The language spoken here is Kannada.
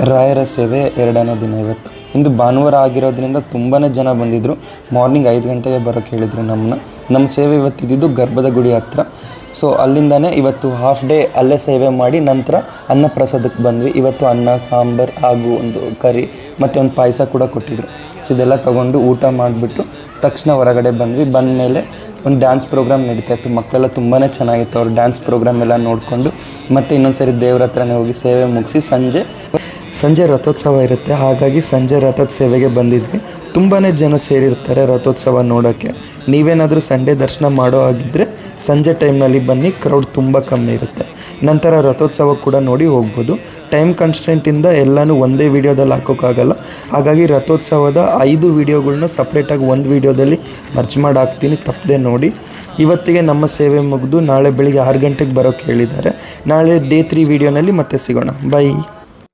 ರಾಯರ ಸೇವೆ 2ನೇ ದಿನ ಇವತ್ತು. ಇಂದು ಭಾನುವಾರ ಆಗಿರೋದ್ರಿಂದ ತುಂಬಾ ಜನ ಬಂದಿದ್ದರು. ಮಾರ್ನಿಂಗ್ 5 ಗಂಟೆಗೆ ಬರೋಕ್ಕೆ ಹೇಳಿದರು ನಮ್ಮನ್ನ. ನಮ್ಮ ಸೇವೆ ಇವತ್ತಿದ್ದು ಗರ್ಭದ ಗುಡಿ ಹತ್ರ. ಸೊ ಅಲ್ಲಿಂದನೇ ಇವತ್ತು ಹಾಫ್ ಡೇ ಅಲ್ಲೇ ಸೇವೆ ಮಾಡಿ ನಂತರ ಅನ್ನಪ್ರಸಾದಕ್ಕೆ ಬಂದ್ವಿ. ಇವತ್ತು ಅನ್ನ ಸಾಂಬಾರು ಹಾಗೂ ಒಂದು ಕರಿ ಮತ್ತು ಒಂದು ಪಾಯಸ ಕೂಡ ಕೊಟ್ಟಿದ್ರು. ಸೊ ಇದೆಲ್ಲ ತೊಗೊಂಡು ಊಟ ಮಾಡಿಬಿಟ್ಟು ತಕ್ಷಣ ಹೊರಗಡೆ ಬಂದ್ವಿ. ಬಂದ ಮೇಲೆ ಒಂದು ಡ್ಯಾನ್ಸ್ ಪ್ರೋಗ್ರಾಮ್ ನಡೀತಾ ಇತ್ತು. ಮಕ್ಕಳೆಲ್ಲ ತುಂಬಾ ಚೆನ್ನಾಗಿತ್ತು. ಅವ್ರು ಡ್ಯಾನ್ಸ್ ಪ್ರೋಗ್ರಾಮ್ ಎಲ್ಲ ನೋಡಿಕೊಂಡು ಮತ್ತು ಇನ್ನೊಂದು ಸರಿ ದೇವ್ರ ಹತ್ರನೇ ಹೋಗಿ ಸೇವೆ ಮುಗಿಸಿ ಸಂಜೆ ರಥೋತ್ಸವ ಇರುತ್ತೆ. ಹಾಗಾಗಿ ಸಂಜೆ ರಥದ ಸೇವೆಗೆ ಬಂದಿದ್ವಿ. ತುಂಬಾ ಜನ ಸೇರಿರ್ತಾರೆ ರಥೋತ್ಸವ ನೋಡೋಕ್ಕೆ. ನೀವೇನಾದರೂ ಸಂಡೇ ದರ್ಶನ ಮಾಡೋ ಆಗಿದ್ದರೆ ಸಂಜೆ ಟೈಮ್ನಲ್ಲಿ ಬನ್ನಿ, ಕ್ರೌಡ್ ತುಂಬ ಕಮ್ಮಿ ಇರುತ್ತೆ. ನಂತರ ರಥೋತ್ಸವ ಕೂಡ ನೋಡಿ ಹೋಗ್ಬೋದು. ಟೈಮ್ ಕನ್ಸ್ಟೆಂಟಿಂದ ಎಲ್ಲನೂ ಒಂದೇ ವೀಡಿಯೋದಲ್ಲಿ ಹಾಕೋಕ್ಕಾಗಲ್ಲ. ಹಾಗಾಗಿ ರಥೋತ್ಸವದ 5 ವೀಡಿಯೋಗಳ್ನ ಸಪ್ರೇಟಾಗಿ ಒಂದು ವೀಡಿಯೋದಲ್ಲಿ ಮರ್ಚ್ ಮಾಡಿ ಹಾಕ್ತೀನಿ, ತಪ್ಪದೆ ನೋಡಿ. ಇವತ್ತಿಗೆ ನಮ್ಮ ಸೇವೆ ಮುಗಿದು ನಾಳೆ ಬೆಳಿಗ್ಗೆ 6 ಗಂಟೆಗೆ ಬರೋಕ್ಕೆ ಹೇಳಿದ್ದಾರೆ. ನಾಳೆ ಡೇ 3 ವೀಡಿಯೋನಲ್ಲಿ ಮತ್ತೆ ಸಿಗೋಣ. ಬೈ.